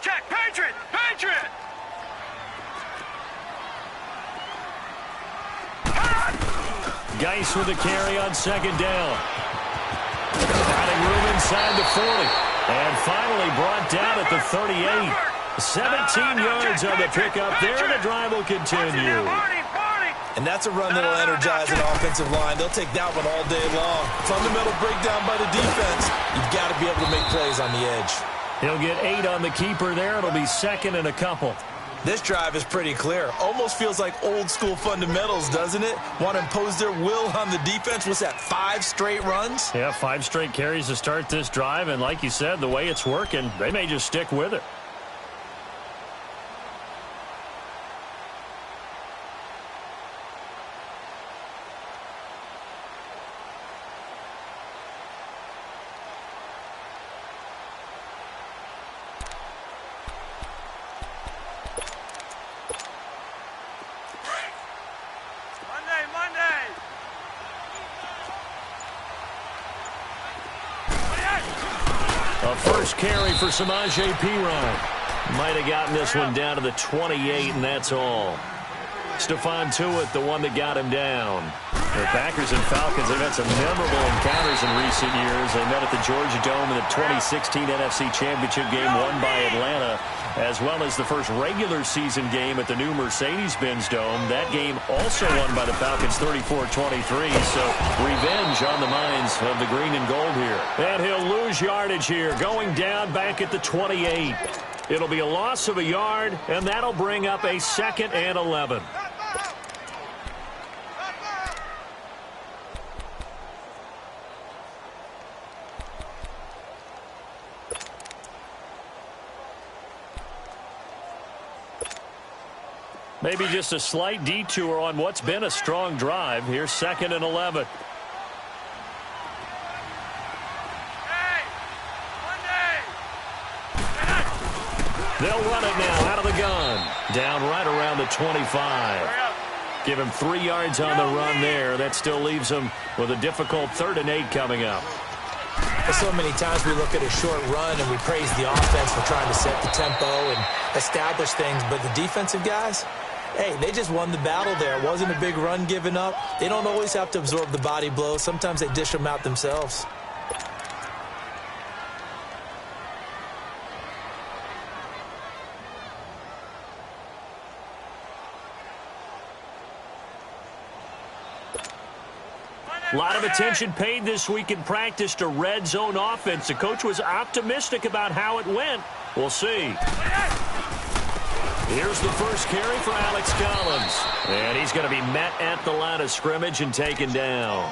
check. Patriot! Patriot! Geis with the carry on second down. Finding room inside the 40. And finally brought down at the 38. 17 yards on the pickup there, and the drive will continue. And that's a run that will energize an offensive line. They'll take that one all day long. Fundamental breakdown by the defense. You've got to be able to make plays on the edge. He'll get 8 on the keeper there. It'll be second and a couple. This drive is pretty clear. Almost feels like old-school fundamentals, doesn't it? Want to impose their will on the defense. What's that, 5 straight runs? Yeah, 5 straight carries to start this drive. And like you said, the way it's working, they may just stick with it. First carry for Samaje Perine. Might have gotten this one down to the 28, and that's all. Stephon Tuitt, the one that got him down. The Packers and Falcons, they've had some memorable encounters in recent years. They met at the Georgia Dome in the 2016 NFC Championship game won by Atlanta, as well as the first regular season game at the new Mercedes-Benz Dome. That game also won by the Falcons 34-23, so revenge on the minds of the green and gold here. And he'll lose yardage here, going down back at the 28. It'll be a loss of a yard, and that'll bring up a 2nd and 11. Maybe just a slight detour on what's been a strong drive. Here's 2nd and 11. They'll run it now out of the gun. Down right around the 25. Give him 3 yards on the run there. That still leaves him with a difficult 3rd and 8 coming up. So many times we look at a short run and we praise the offense for trying to set the tempo and establish things. But the defensive guys, hey, they just won the battle there. It wasn't a big run given up. They don't always have to absorb the body blows. Sometimes they dish them out themselves. A lot of attention paid this week in practice to red zone offense. The coach was optimistic about how it went. We'll see. Here's the first carry for Alex Collins. And he's going to be met at the line of scrimmage and taken down.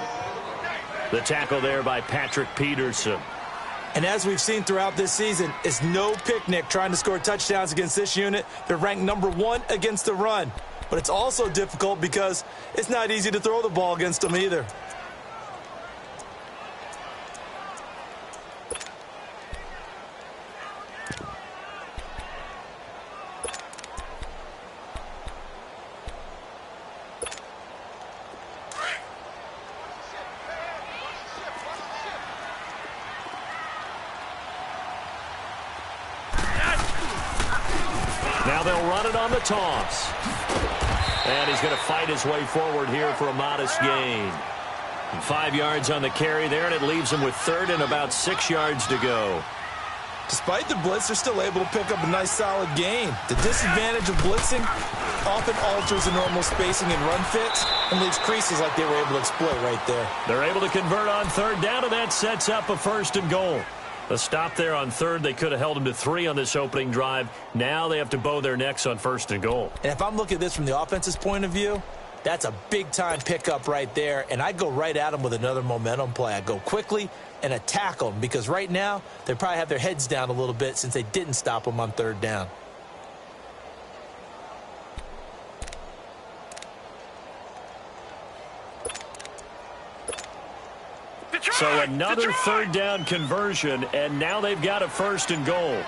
The tackle there by Patrick Peterson. And as we've seen throughout this season, it's no picnic trying to score touchdowns against this unit. They're ranked number 1 against the run. But it's also difficult because it's not easy to throw the ball against them either. Now they'll run it on the toss. And he's going to fight his way forward here for a modest gain. 5 yards on the carry there, and it leaves him with 3rd and about 6 yards to go. Despite the blitz, they're still able to pick up a nice solid gain. The disadvantage of blitzing often alters the normal spacing and run fits and leaves creases like they were able to exploit right there. They're able to convert on 3rd down, and that sets up a 1st and goal. A stop there on 3rd. They could have held him to 3 on this opening drive. Now they have to bow their necks on 1st and goal. And if I'm looking at this from the offense's point of view, that's a big-time pickup right there, and I'd go right at them with another momentum play. I'd go quickly and attack them because right now they probably have their heads down a little bit since they didn't stop them on 3rd down. So another 3rd down conversion, and now they've got a 1st and goal.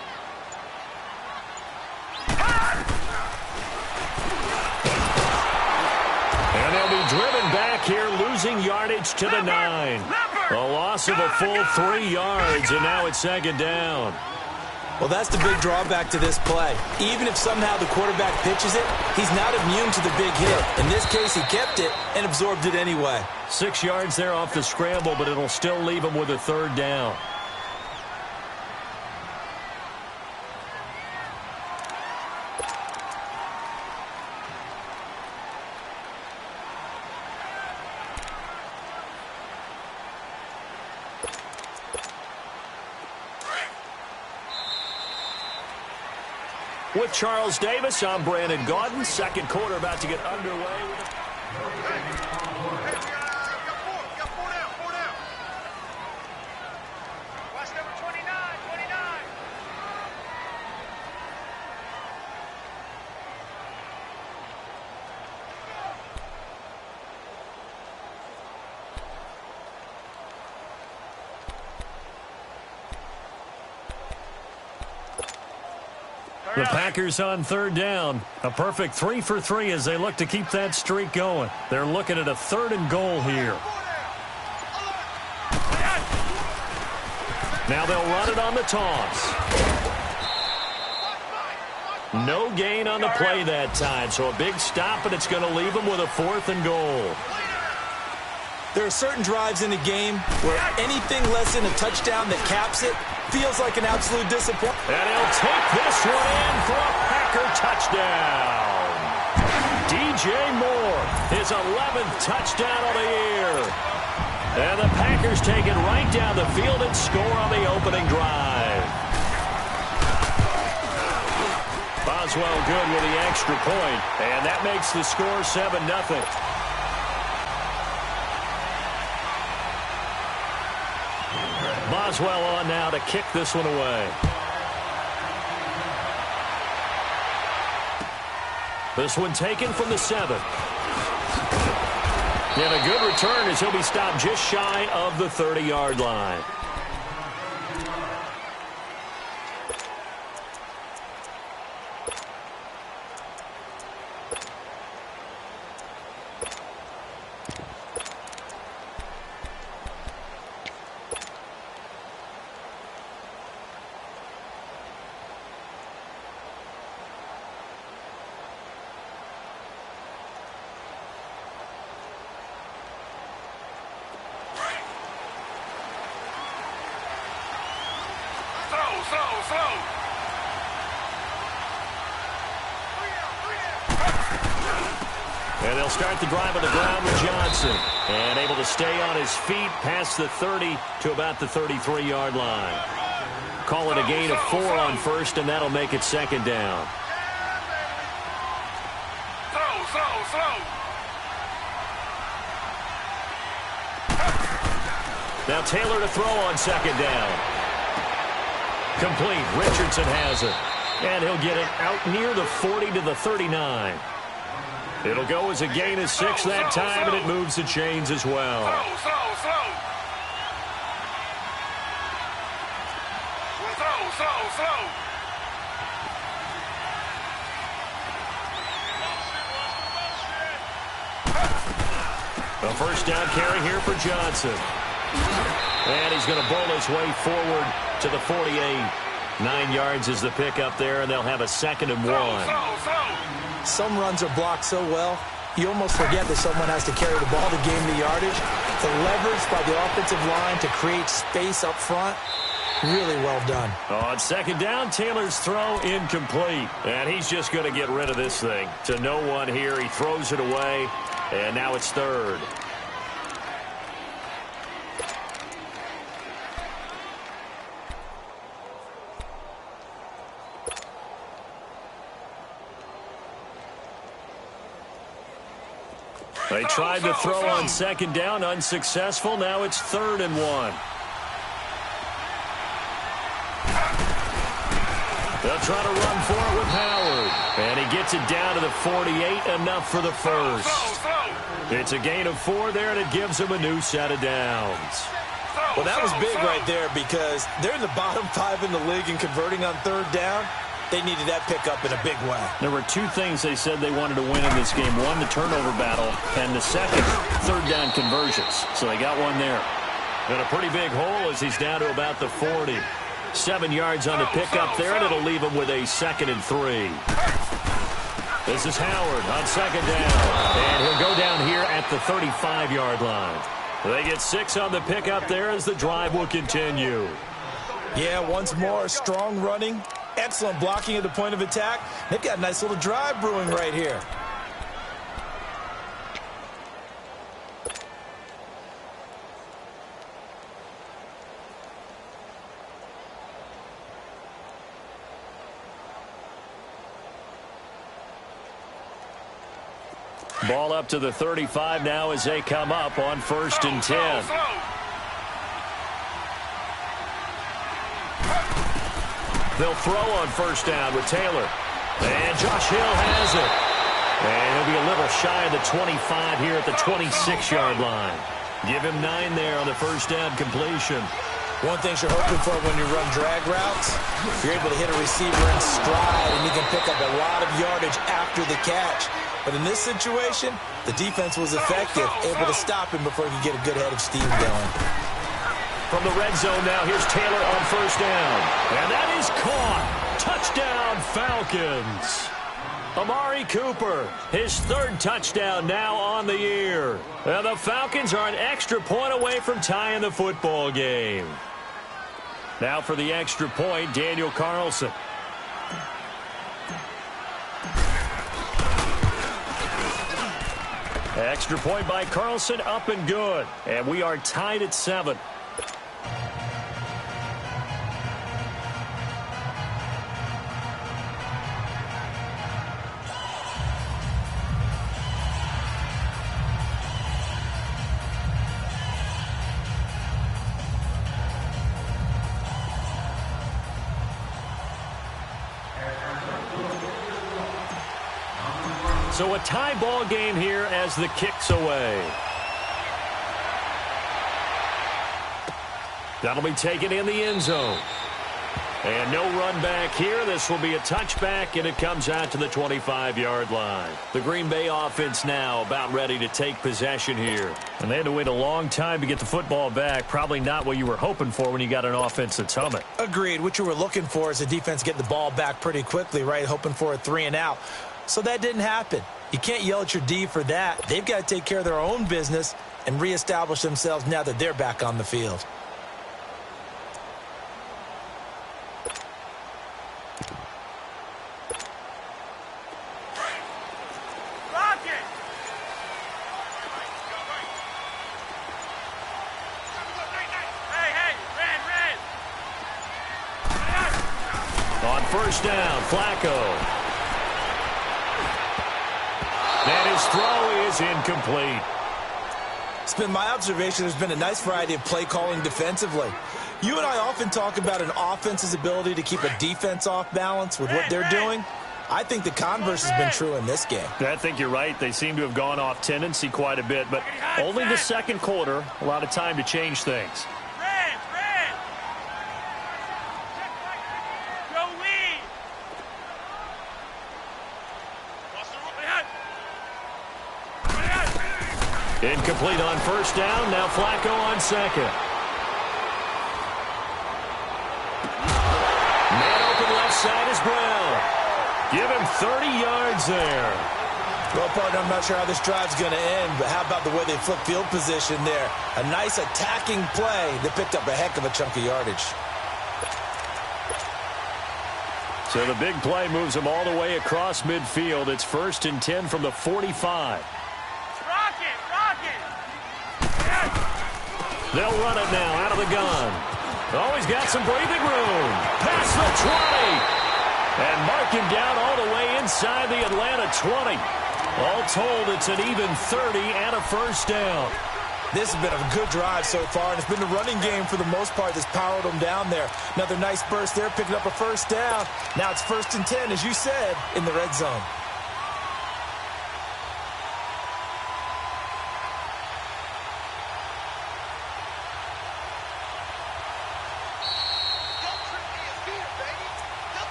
And they'll be driven back here, losing yardage to the 9. A loss of a full 3 yards, and now it's 2nd down. Well, that's the big drawback to this play. Even if somehow the quarterback pitches it, he's not immune to the big hit. In this case, he kept it and absorbed it anyway. 6 yards there off the scramble, but it'll still leave him with a third down. With Charles Davis, I'm Brandon Gaudin. Second quarter about to get underway. Watch number 29. The Packers on third down. A perfect 3 for 3 as they look to keep that streak going. They're looking at a 3rd and goal here. Now they'll run it on the toss. No gain on the play that time, so a big stop, and it's going to leave them with a 4th and goal. There are certain drives in the game where anything less than a touchdown that caps it feels like an absolute disappointment. And he'll take this one in for a Packer touchdown. DJ Moore, his 11th touchdown of the year. And the Packers take it right down the field and score on the opening drive. Boswell good with the extra point, and that makes the score 7-0. Boswell on now to kick this one away. This one taken from the 7. And a good return as he'll be stopped just shy of the 30-yard line. And they'll start the drive on the ground with Johnson. And able to stay on his feet past the 30 to about the 33-yard line. Call it a gain of 4 on first, and that'll make it 2nd down. Now Taylor to throw on 2nd down. Complete. Richardson has it. And he'll get it out near the 40 to the 39. It'll go as a gain of 6 that time, and it moves the chains as well. A first down carry here for Johnson. And he's going to bowl his way forward to the 48. 9 yards is the pickup there, and they'll have a 2nd and 1. Some runs are blocked so well, you almost forget that someone has to carry the ball to gain the yardage. The leverage by the offensive line to create space up front, really well done. On 2nd down, Taylor's throw incomplete. And he's just going to get rid of this thing. To no one here, he throws it away, and now it's 3rd. They tried to throw on 2nd down, unsuccessful. Now it's 3rd and 1. They'll try to run for it with Howard. And he gets it down to the 48, enough for the first. It's a gain of 4 there, and it gives him a new set of downs. Well, that was big right there because they're in the bottom 5 in the league in converting on 3rd down. They needed that pickup in a big way. There were 2 things they said they wanted to win in this game. One, the turnover battle, and the second, 3rd down conversions. So they got one there. And a pretty big hole as he's down to about the 40. 7 yards on the pickup there, and it'll leave him with a 2nd and 3. This is Howard on 2nd down, and he'll go down here at the 35-yard line. They get 6 on the pickup there as the drive will continue. Yeah, once more, strong running, excellent blocking at the point of attack. They've got a nice little drive brewing right here. Ball up to the 35 now as they come up on 1st and 10. They'll throw on 1st down with Taylor. And Josh Hill has it. And he'll be a little shy of the 25 here at the 26-yard line. Give him 9 there on the 1st down completion. One thing you're hoping for when you run drag routes, you're able to hit a receiver in stride, and you can pick up a lot of yardage after the catch. But in this situation, the defense was effective, able to stop him before he could get a good head of steam going. From the red zone now, here's Taylor on 1st down. And that is caught. Touchdown, Falcons. Amari Cooper, his 3rd touchdown now on the year. And the Falcons are an extra point away from tying the football game. Now for the extra point, Daniel Carlson. Extra point by Carlson, up and good. And we are tied at 7. So a tie ball game here as the kick's away. That'll be taken in the end zone. And no run back here. This will be a touchback, and it comes out to the 25-yard line. The Green Bay offense now about ready to take possession here. And they had to wait a long time to get the football back. Probably not what you were hoping for when you got an offense that's humming. Agreed. What you were looking for is the defense get the ball back pretty quickly, right? Hoping for a 3 and out. So that didn't happen. You can't yell at your D for that. They've got to take care of their own business and reestablish themselves now that they're back on the field. On 1st down, Flacco. And his throw is incomplete. It's been my observation there's been a nice variety of play calling defensively. You and I often talk about an offense's ability to keep a defense off balance with what they're doing. I think the converse has been true in this game. I think you're right. They seem to have gone off tendency quite a bit, but only the 2nd quarter, a lot of time to change things. Incomplete on 1st down. Now Flacco on 2nd. Man open left side is Brown. Give him 30 yards there. Well, partner, I'm not sure how this drive's going to end, but how about the way they flip field position there? A nice attacking play that picked up a heck of a chunk of yardage. So the big play moves them all the way across midfield. It's 1st and 10 from the 45. They'll run it now out of the gun. Oh, he's got some breathing room. Past the 20. And mark him down all the way inside the Atlanta 20. All told, it's an even 30 and a 1st down. This has been a good drive so far, and it's been the running game for the most part that's powered them down there. Another nice burst there, picking up a 1st down. Now it's 1st and 10, as you said, in the red zone.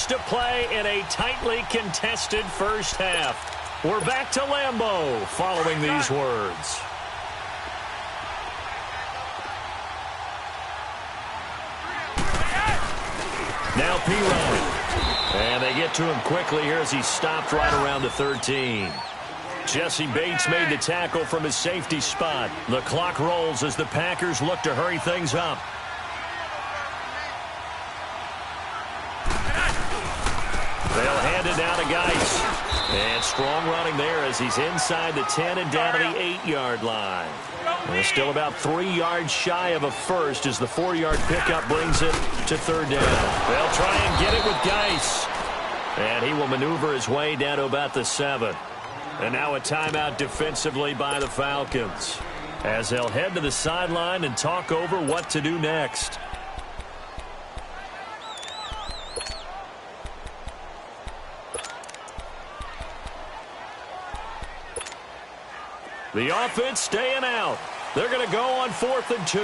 To play in a tightly contested 1st half. We're back to Lambeau following these words. Now P-Ryan. And they get to him quickly here as he stopped right around the 13. Jesse Bates made the tackle from his safety spot. The clock rolls as the Packers look to hurry things up. They'll hand it down to Geis. And strong running there as he's inside the 10 and down to the 8-yard line. And still about 3 yards shy of a first as the 4-yard pickup brings it to third down. They'll try and get it with Geis. And he will maneuver his way down to about the 7. And now a timeout defensively by the Falcons as they'll head to the sideline and talk over what to do next. The offense staying out. They're going to go on 4th and 2.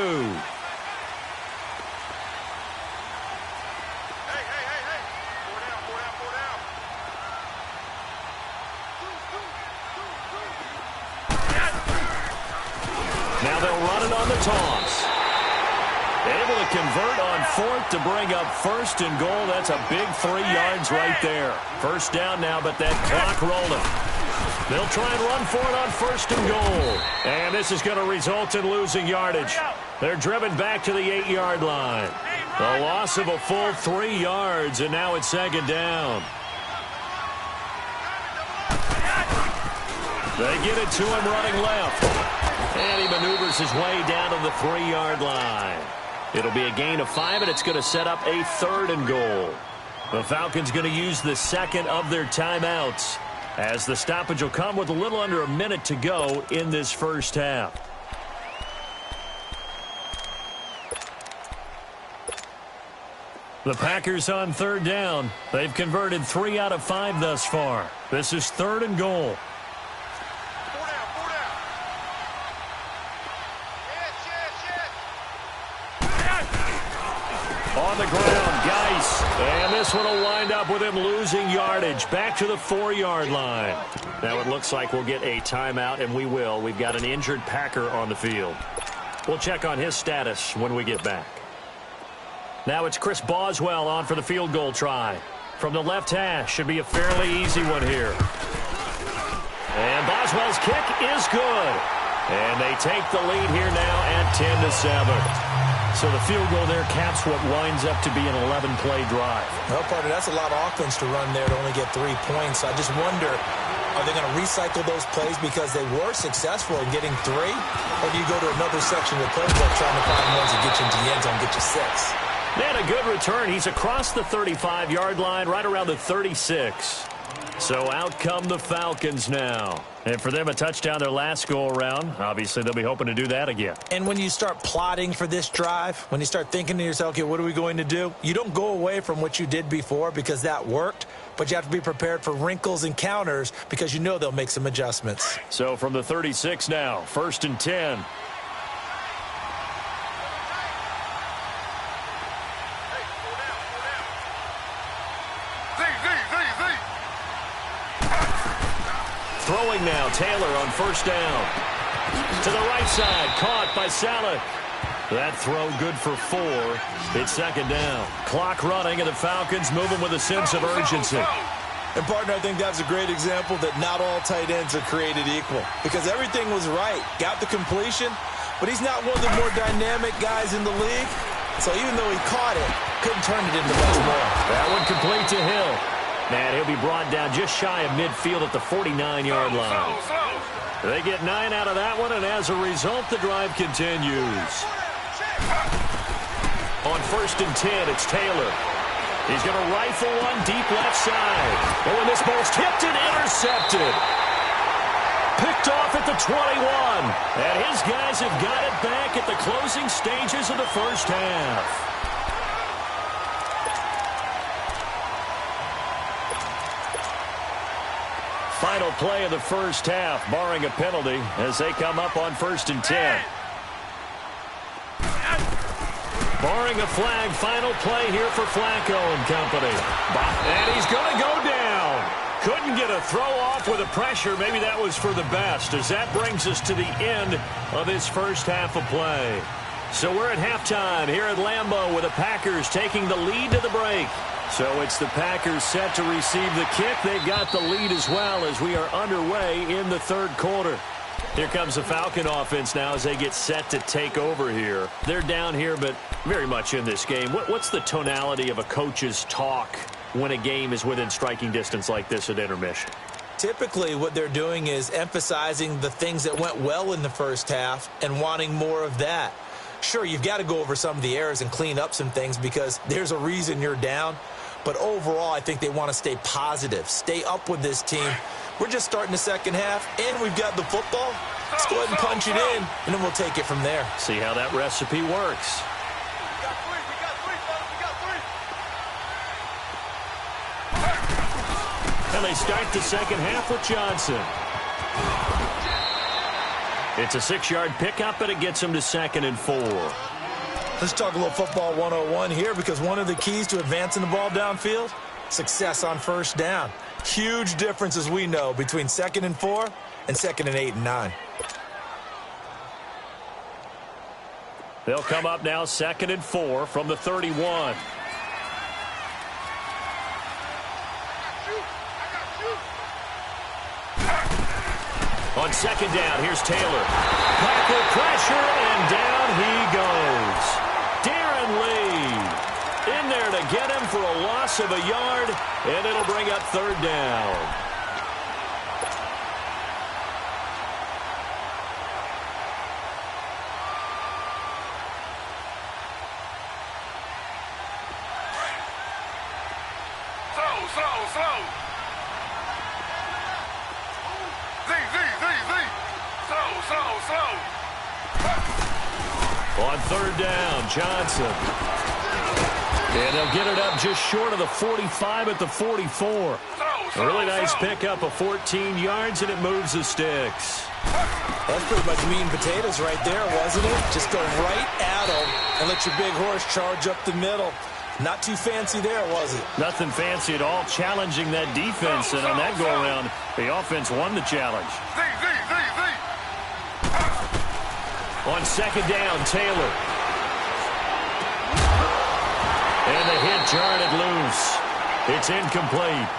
Now they'll run it on the toss. Able to convert on 4th to bring up 1st and goal. That's a big 3 yards right there. First down now, but that clock rolling. They'll try and run for it on 1st and goal. And this is going to result in losing yardage. They're driven back to the 8-yard line. The loss of a full 3 yards, and now it's 2nd down. They get it to him running left. And he maneuvers his way down to the 3-yard line. It'll be a gain of 5, and it's going to set up a 3rd and goal. The Falcons going to use the second of their timeouts, as the stoppage will come with a little under a minute to go in this first half. The Packers on 3rd down. They've converted 3 out of 5 thus far. This is 3rd and goal. On the ground, Geis. And this one will wind up with him losing yardage back to the 4-yard line. Now it looks like we'll get a timeout, and we will. We've got an injured Packer on the field. We'll check on his status when we get back. Now it's Chris Boswell on for the field goal try. From the left hash, should be a fairly easy one here. And Boswell's kick is good. And they take the lead here now at 10-7. So the field goal there caps what winds up to be an 11-play drive. Well, partner, that's a lot of offense to run there to only get 3 points. I just wonder, are they going to recycle those plays because they were successful in getting 3? Or do you go to another section of the playbook trying to find ones that get you into the end zone, get you 6? And a good return. He's across the 35-yard line, right around the 36. So out come the Falcons now. And for them, a touchdown their last go-around. Obviously, they'll be hoping to do that again. And when you start plotting for this drive, when you start thinking to yourself, okay, what are we going to do? You don't go away from what you did before because that worked, but you have to be prepared for wrinkles and counters because you know they'll make some adjustments. So from the 36 now, 1st and 10. Throwing now, Taylor on 1st down. To the right side, caught by Saleh. That throw good for 4. It's 2nd down. Clock running, and the Falcons moving with a sense of urgency. And, partner, I think that's a great example that not all tight ends are created equal because everything was right. Got the completion, but he's not one of the more dynamic guys in the league. So even though he caught it, couldn't turn it into much more. That one complete to Hill. And he'll be brought down just shy of midfield at the 49-yard line. They get 9 out of that one, and as a result, the drive continues. On 1st and 10, it's Taylor. He's going to rifle one deep left side. Oh, and this ball's tipped and intercepted. Picked off at the 21. And his guys have got it back at the closing stages of the first half. Final play of the first half, barring a penalty, as they come up on 1st and 10. Barring a flag, final play here for Flacco and company. And he's going to go down. Couldn't get a throw off with the pressure. Maybe that was for the best, as that brings us to the end of this first half of play. So we're at halftime here at Lambeau with the Packers taking the lead to the break. So it's the Packers set to receive the kick. They've got the lead as well as we are underway in the third quarter. Here comes the Falcon offense now as they get set to take over here. They're down here, but very much in this game. What's the tonality of a coach's talk when a game is within striking distance like this at intermission? Typically, what they're doing is emphasizing the things that went well in the first half and wanting more of that. Sure, you've got to go over some of the errors and clean up some things because there's a reason you're down. But overall, I think they want to stay positive, stay up with this team. We're just starting the second half, and we've got the football. Let's go ahead and punch it in, and then we'll take it from there. See how that recipe works. And they start the second half with Johnson. It's a 6-yard pickup, but it gets him to 2nd and 4. Let's talk a little football 101 here because one of the keys to advancing the ball downfield, success on first down. Huge difference, as we know, between 2nd and 4 and 2nd and 8 and 9. They'll come up now 2nd and 4 from the 31. On 2nd down, here's Taylor. Packer pressure, and down he goes. Darren Lee in there to get him for a loss of a yard, and it'll bring up 3rd down. Slow. On 3rd down, Johnson. And they'll get it up just short of the 45 at the 44. A really nice pickup of 14 yards, and it moves the sticks. That's pretty much meat and potatoes right there, wasn't it? Just go right at them and let your big horse charge up the middle. Not too fancy there, was it? Nothing fancy at all, challenging that defense. And on that go-around, the offense won the challenge. On 2nd down, Taylor. And the hit jarred it loose. It's incomplete.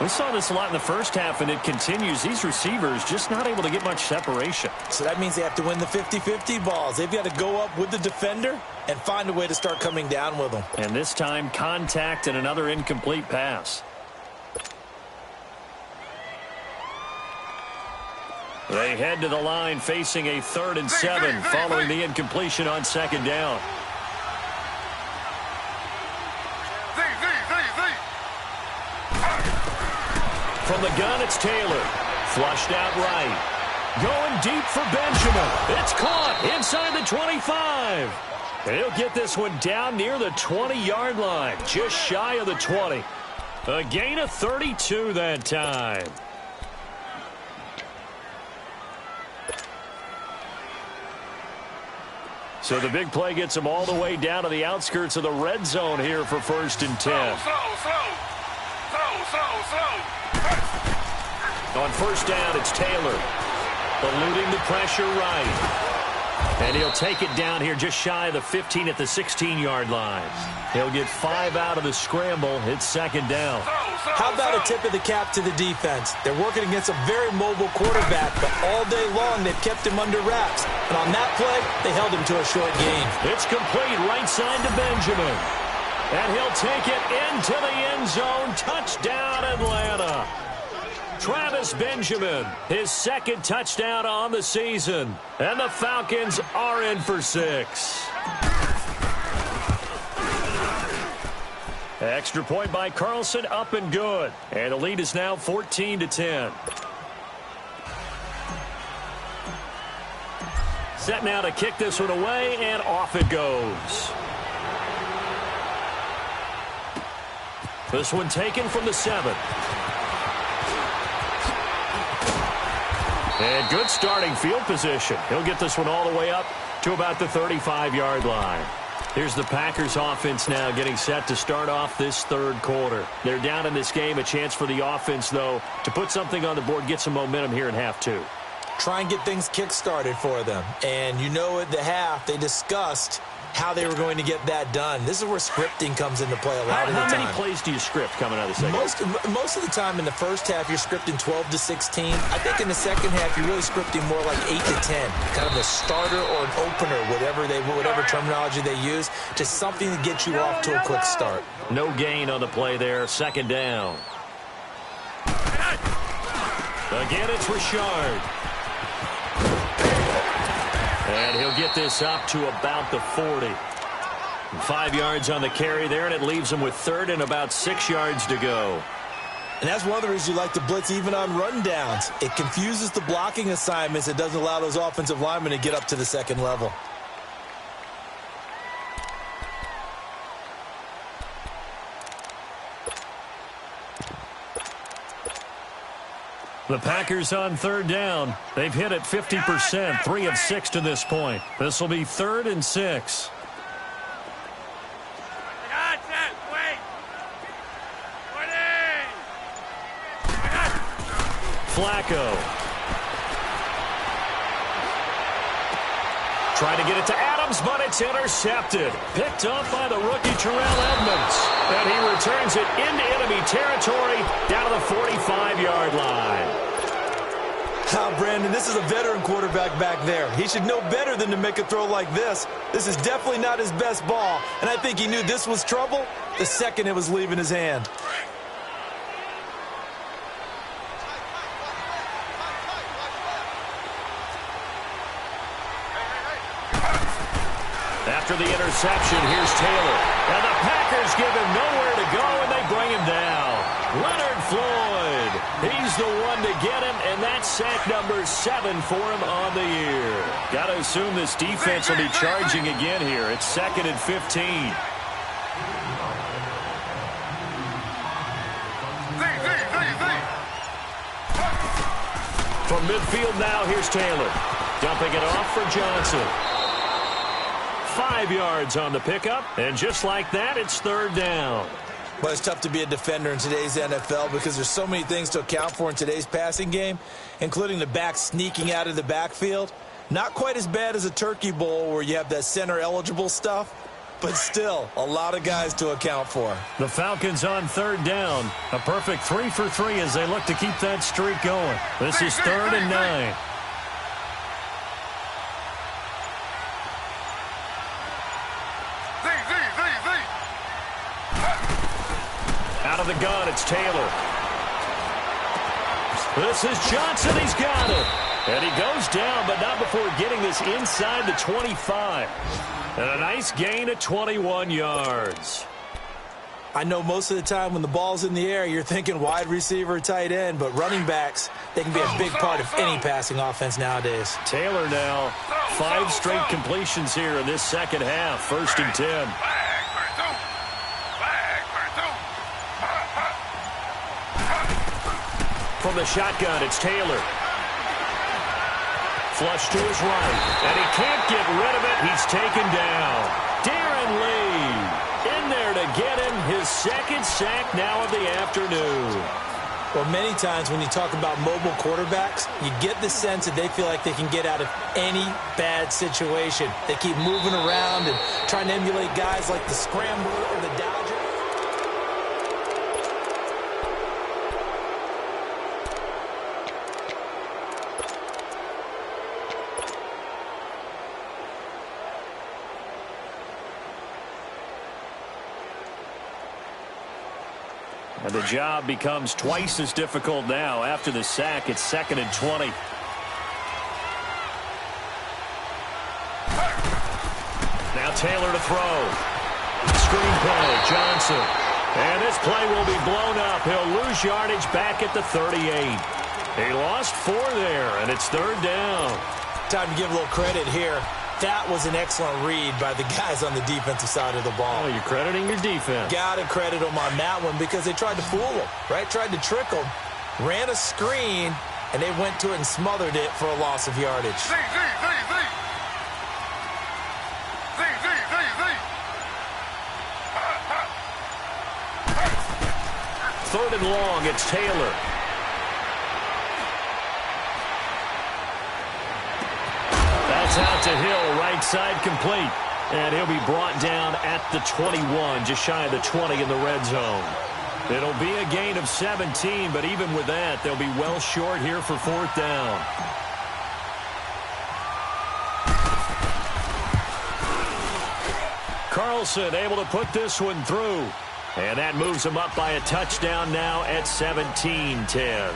We saw this a lot in the first half, and it continues. These receivers just not able to get much separation. So that means they have to win the 50-50 balls. They've got to go up with the defender and find a way to start coming down with them. And this time, contact and another incomplete pass. They head to the line facing a 3rd and 7 following the incompletion on 2nd down. From the gun, it's Taylor. Flushed out right. Going deep for Benjamin. It's caught inside the 25. He'll get this one down near the 20-yard line, just shy of the 20. A gain of 32 that time. So the big play gets him all the way down to the outskirts of the red zone here for 1st and 10. On 1st down, it's Taylor. Eluding the pressure right. And he'll take it down here just shy of the 15 at the 16-yard line. He'll get 5 out of the scramble. It's 2nd down. How about a tip of the cap to the defense? They're working against a very mobile quarterback, but all day long they've kept him under wraps. And on that play, they held him to a short gain. It's complete right side to Benjamin. And he'll take it into the end zone. Touchdown, Atlanta. Travis Benjamin, his 2nd touchdown on the season. And the Falcons are in for 6. Extra point by Carlson, up and good. And the lead is now 14-10. Set now to kick this one away, and off it goes. This one taken from the 7. And good starting field position. He'll get this one all the way up to about the 35-yard line. Here's the Packers offense now getting set to start off this third quarter. They're down in this game. A chance for the offense, though, to put something on the board, get some momentum here in half 2. try and get things kick-started for them. And you know at the half, they discussed how they were going to get that done. This is where scripting comes into play a lot of the time. How many plays do you script coming out of the second? Most of the time in the first half, you're scripting 12 to 16. I think in the second half, you're really scripting more like 8 to 10, kind of a starter or an opener, whatever terminology they use, just something to get you off to a quick start. No gain on the play there. Second down. Again, it's Richard. And he'll get this up to about the 40. 5 yards on the carry there, and it leaves him with third and about 6 yards to go. And that's one of the reasons you like to blitz even on rundowns. It confuses the blocking assignments. It doesn't allow those offensive linemen to get up to the second level. The Packers on third down. They've hit it 50%, 3 of 6 to this point. This will be 3rd and 6. Flacco. Trying to get it to Adams, but it's intercepted. Picked up by the rookie Terrell Edmonds. And he returns it into enemy territory down to the 45-yard line. Brandon, this is a veteran quarterback back there. He should know better than to make a throw like this. This is definitely not his best ball, and I think he knew this was trouble the second it was leaving his hand. After the interception, here's Taylor. And the Packers give him nowhere to go, and they bring him down. Leonard Floyd. He's the one to get him, and that's sack number 7 for him on the year. Got to assume this defense will be charging again here. It's 2nd and 15. From midfield now, here's Taylor. Dumping it off for Johnson. 5 yards on the pickup, and just like that, it's 3rd down. But it's tough to be a defender in today's NFL because there's so many things to account for in today's passing game, including the back sneaking out of the backfield. Not quite as bad as a turkey bowl where you have that center-eligible stuff, but still a lot of guys to account for. The Falcons on 3rd down. A perfect 3 for 3 as they look to keep that streak going. This is 3rd and 9. Out of the gun, it's Taylor. This is Johnson. He's got it. And he goes down, but not before getting this inside the 25. And a nice gain of 21 yards. I know most of the time when the ball's in the air, you're thinking wide receiver, tight end, but running backs, they can be a big part of any passing offense nowadays. Taylor now, 5 straight completions here in this second half. 1st and 10. From the shotgun, it's Taylor. Flush to his right, and he can't get rid of it. He's taken down. Darren Lee in there to get him his 2nd sack now of the afternoon. Well, many times when you talk about mobile quarterbacks, you get the sense that they feel like they can get out of any bad situation. They keep moving around and trying to emulate guys like the Scrambler or the Dodger. And the job becomes twice as difficult now. After the sack, it's 2nd and 20. Now Taylor to throw. Screen play, Johnson. And this play will be blown up. He'll lose yardage back at the 38. He lost 4 there, and it's 3rd down. Time to give a little credit here. That was an excellent read by the guys on the defensive side of the ball. Oh, you're crediting your defense. Got to credit them on that one because they tried to fool him, right? Tried to trick him. Ran a screen, and they went to it and smothered it for a loss of yardage. 3rd and long, it's Taylor. It's out to Hill, right side complete. And he'll be brought down at the 21, just shy of the 20 in the red zone. It'll be a gain of 17, but even with that, they'll be well short here for fourth down. Carlson able to put this one through. And that moves them up by a touchdown now at 17-10.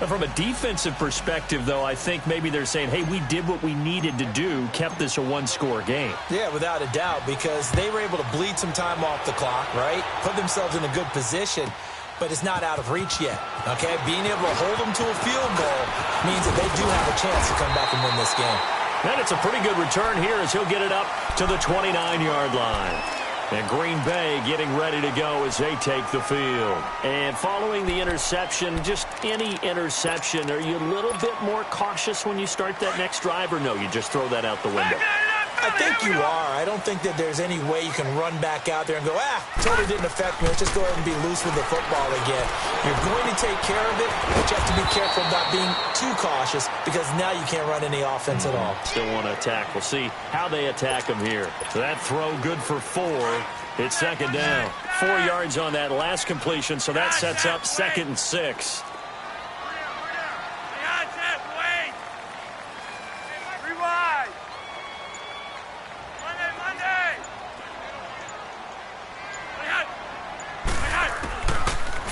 From a defensive perspective, though, I think maybe they're saying, hey, we did what we needed to do, kept this a one-score game. Yeah, without a doubt, because they were able to bleed some time off the clock, right? Put themselves in a good position, but it's not out of reach yet, okay? Being able to hold them to a field goal means that they do have a chance to come back and win this game. And it's a pretty good return here as he'll get it up to the 29-yard line. And Green Bay getting ready to go as they take the field. And following the interception, just any interception, are you a little bit more cautious when you start that next drive, or no, you just throw that out the window? I think you are. I don't think that there's any way you can run back out there and go, totally didn't affect me. Let's just go ahead and be loose with the football again. You're going to take care of it, but you have to be careful about being too cautious because now you can't run any offense at all. Still want to attack. We'll see how they attack them here. So that throw good for 4. It's second down. 4 yards on that last completion, so that sets up 2nd and 6.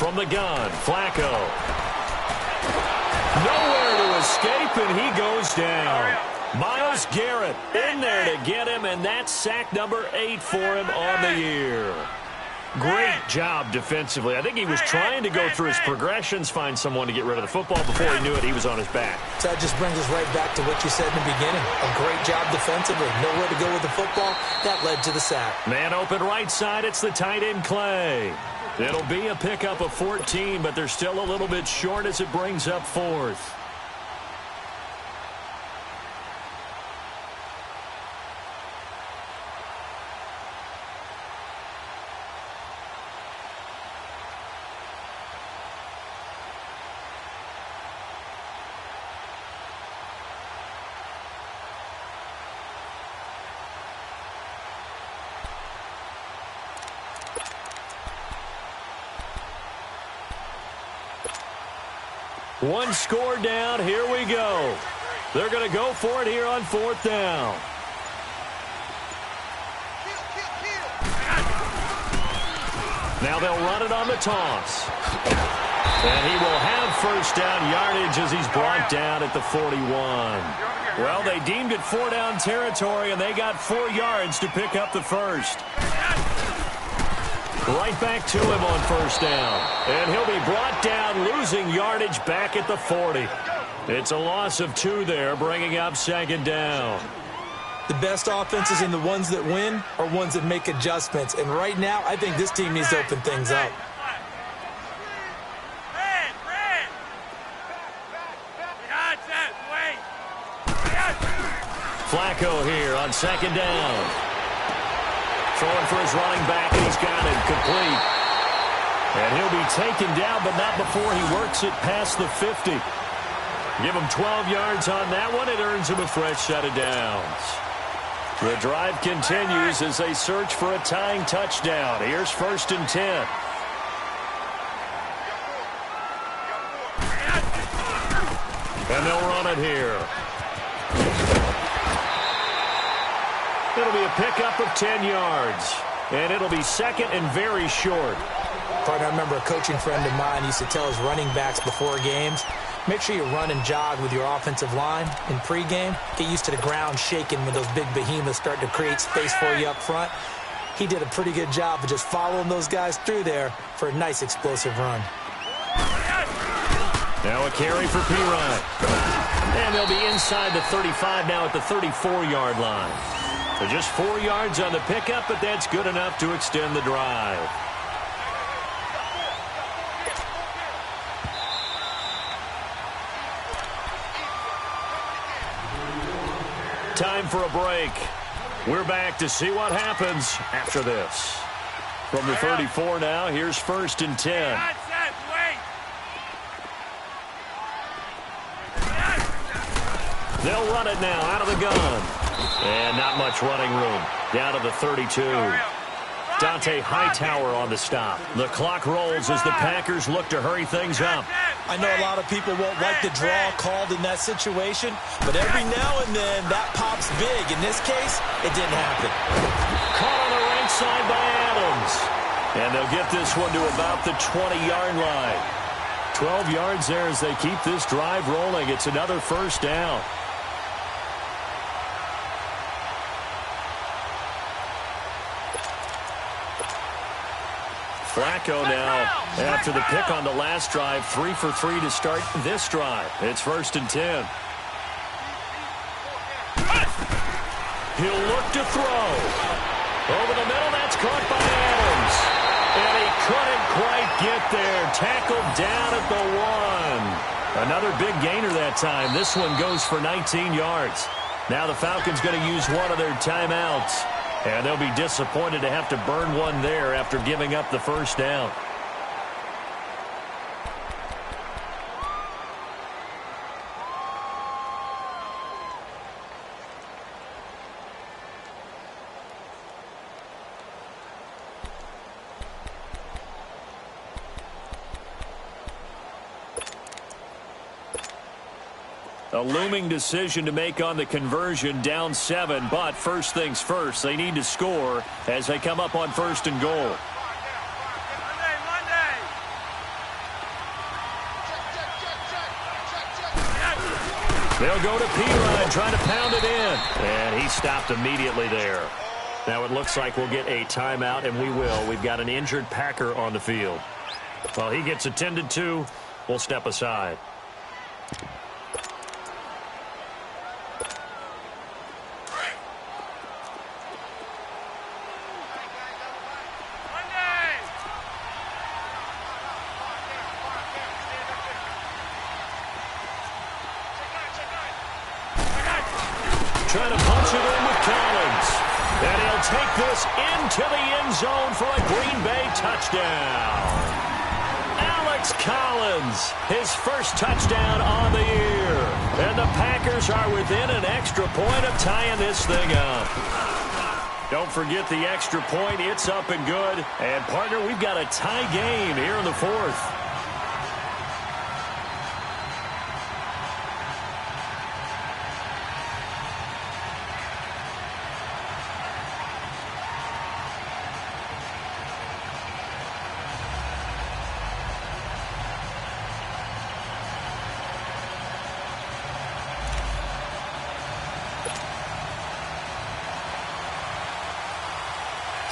From the gun, Flacco. Nowhere to escape, and he goes down. Myles Garrett in there to get him, and that's sack number 8 for him on the year. Great job defensively. I think he was trying to go through his progressions, find someone to get rid of the football. Before he knew it, he was on his back. So that just brings us right back to what you said in the beginning. A great job defensively. Nowhere to go with the football. That led to the sack. Man open right side. It's the tight end, Clay. It'll be a pickup of 14, but they're still a little bit short as it brings up 4th. One score down. Here we go. They're going to go for it here on 4th down. Now they'll run it on the toss. And he will have first down yardage as he's brought down at the 41. Well, they deemed it 4-down territory, and they got 4 yards to pick up the first. Right back to him on first down. And he'll be brought down, losing yardage back at the 40. It's a loss of 2 there, bringing up 2nd down. The best offenses and the ones that win are ones that make adjustments. And right now, I think this team needs to open things up. Flacco here on 2nd down. Throwing for his running back, and he's got it complete. And he'll be taken down, but not before he works it past the 50. Give him 12 yards on that one. It earns him a fresh set of downs. The drive continues as they search for a tying touchdown. Here's 1st and 10. And they'll run it here. It'll be a pickup of 10 yards. And it'll be 2nd and very short. Partner, I remember a coaching friend of mine used to tell his running backs before games, make sure you run and jog with your offensive line in pregame. Get used to the ground shaking when those big behemoths start to create space for you up front. He did a pretty good job of just following those guys through there for a nice explosive run. Now a carry for Pirine. And they'll be inside the 35 now at the 34-yard line. So just 4 yards on the pickup, but that's good enough to extend the drive. Time for a break. We're back to see what happens after this. From the 34 now, here's 1st and 10. They'll run it now out of the gun. And not much running room. Down to the 32. Dante Hightower on the stop. The clock rolls as the Packers look to hurry things up. I know a lot of people won't like the draw called in that situation, but every now and then that pops big. In this case, it didn't happen. Caught on the right side by Adams. And they'll get this one to about the 20-yard line. 12 yards there as they keep this drive rolling. It's another first down. Flacco now, after the pick on the last drive, 3 for 3 to start this drive. It's 1st and 10. He'll look to throw. Over the middle, that's caught by Adams. And he couldn't quite get there. Tackled down at the 1. Another big gainer that time. This one goes for 19 yards. Now the Falcons going to use one of their timeouts. And they'll be disappointed to have to burn one there after giving up the first down. A looming decision to make on the conversion, down 7, but first things first, they need to score as they come up on 1st and goal. They'll go to P-Ryan, trying to pound it in, and he stopped immediately there. Now it looks like we'll get a timeout, and we will. We've got an injured Packer on the field. While he gets attended to, we'll step aside. Trying to punch it in with Collins. And he'll take this into the end zone for a Green Bay touchdown. Alex Collins, his first touchdown on the year. And the Packers are within an extra point of tying this thing up. Don't forget the extra point. It's up and good. And, partner, we've got a tie game here in the 4th.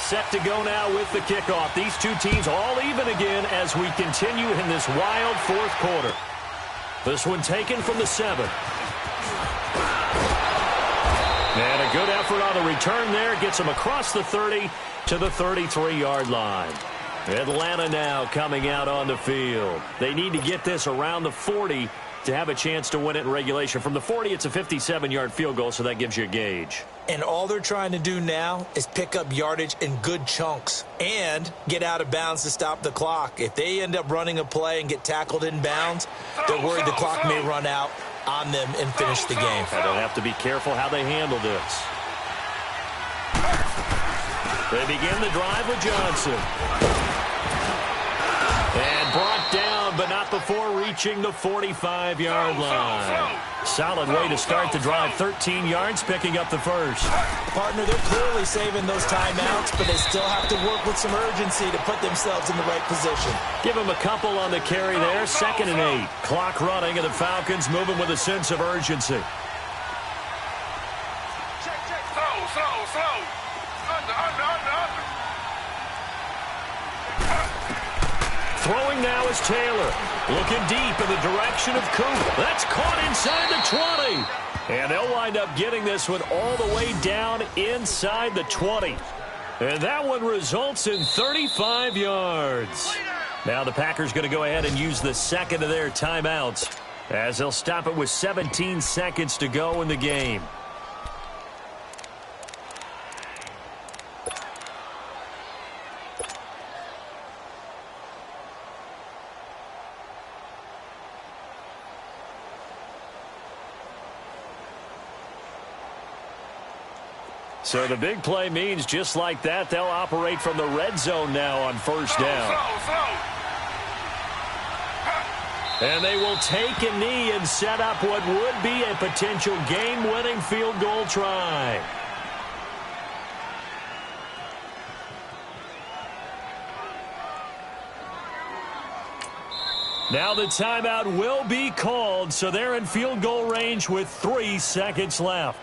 Set to go now with the kickoff. These two teams all even again as we continue in this wild 4th quarter. This one taken from the 7. And a good effort on the return there. Gets him across the 30 to the 33-yard line. Atlanta now coming out on the field. They need to get this around the 40 to have a chance to win it in regulation. From the 40, it's a 57-yard field goal, so that gives you a gauge. And all they're trying to do now is pick up yardage in good chunks and get out of bounds to stop the clock. If they end up running a play and get tackled in bounds, they're worried the clock may run out on them and finish the game. And they'll have to be careful how they handle this. They begin the drive with Johnson. And brought down, but not before reaching the 45-yard line. Solid way to start the drive. 13 yards, picking up the first. Partner, they're clearly saving those timeouts, but they still have to work with some urgency to put themselves in the right position. Give them a couple on the carry there. 2nd and 8. Clock running, and the Falcons moving with a sense of urgency. Slow. Under. Throwing now is Taylor. Looking deep in the direction of Coop. That's caught inside the 20. And they'll wind up getting this one all the way down inside the 20. And that one results in 35 yards. Now the Packers going to go ahead and use the 2nd of their timeouts as they'll stop it with 17 seconds to go in the game. So the big play means just like that, they'll operate from the red zone now on first down. And they will take a knee and set up what would be a potential game-winning field goal try. Now the timeout will be called, so they're in field goal range with 3 seconds left.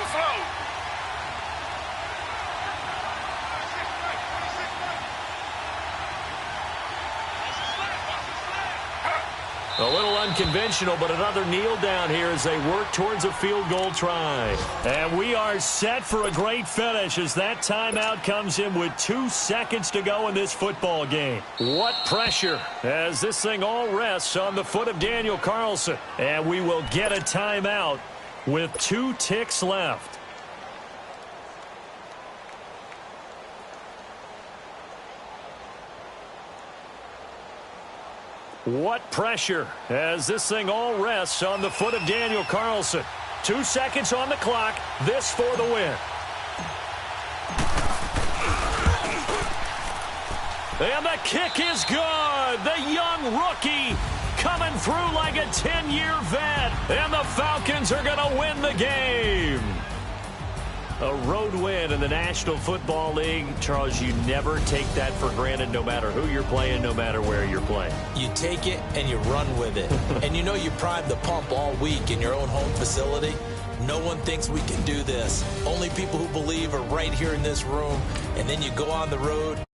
Slow. A little unconventional, but another kneel down here as they work towards a field goal try. And we are set for a great finish as that timeout comes in with 2 seconds to go in this football game. What pressure as this thing all rests on the foot of Daniel Carlson. And we will get a timeout with 2 ticks left. What pressure as this thing all rests on the foot of Daniel Carlson. 2 seconds on the clock. This for the win. And the kick is good. The young rookie coming through like a 10-year vet. And the Falcons are going to win the game. A road win in the National Football League. Charles, you never take that for granted no matter who you're playing, no matter where you're playing. You take it and you run with it. And you know you primed the pump all week in your own home facility. No one thinks we can do this. Only people who believe are right here in this room. And then you go on the road